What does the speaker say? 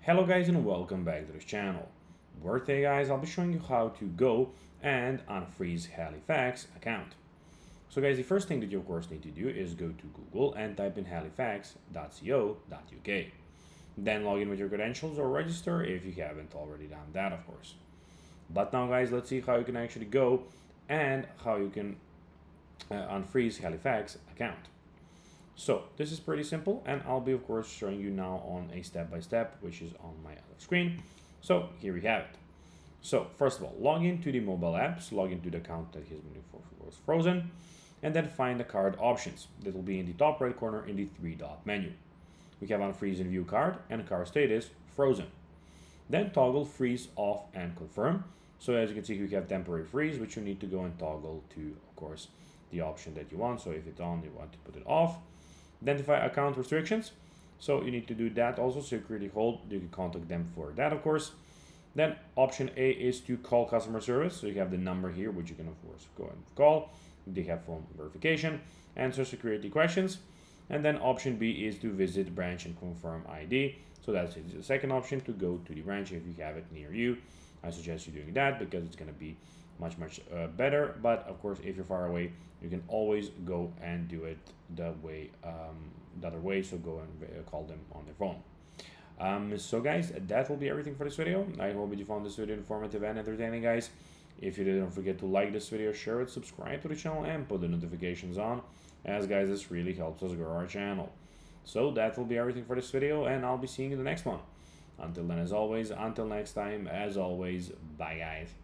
Hello guys and welcome back to this channel, where today guys I'll be showing you how to go and unfreeze Halifax account. So guys, the first thing that you of course need to do is go to Google and type in halifax.co.uk. Then log in with your credentials or register if you haven't already done that of course. But now guys, let's see how you can actually go and how you can unfreeze Halifax account. So this is pretty simple, and I'll be of course showing you now on a step-by-step, which is on my other screen. So here we have it. So first of all, log into the mobile apps, log into the account that has been frozen, and then find the card options. That will be in the top right corner in the three-dot menu. We have unfreeze and view card, and the card status frozen. Then toggle freeze off and confirm. So as you can see, we have temporary freeze, which you need to go and toggle to, of course, the option that you want. So if it's on, you want to put it off. Identify account restrictions. So you need to do that also. Security hold, you can contact them for that, of course. Then option A is to call customer service. So you have the number here, which you can of course go and call. They have phone verification, answer security questions. And then option B is to visit branch and confirm ID. So that's the second option, to go to the branch if you have it near you. I suggest you doing that because it's going to be much better. But of course, if you're far away, you can always go and do it the other way. So go and call them on their phone. So guys, that will be everything for this video. I hope you found this video informative and entertaining, guys. If you did, don't forget to like this video, share it, subscribe to the channel, and put the notifications on, as guys, this really helps us grow our channel. So that will be everything for this video, and I'll be seeing you in the next one. Until then, as always, until next time, as always, bye guys.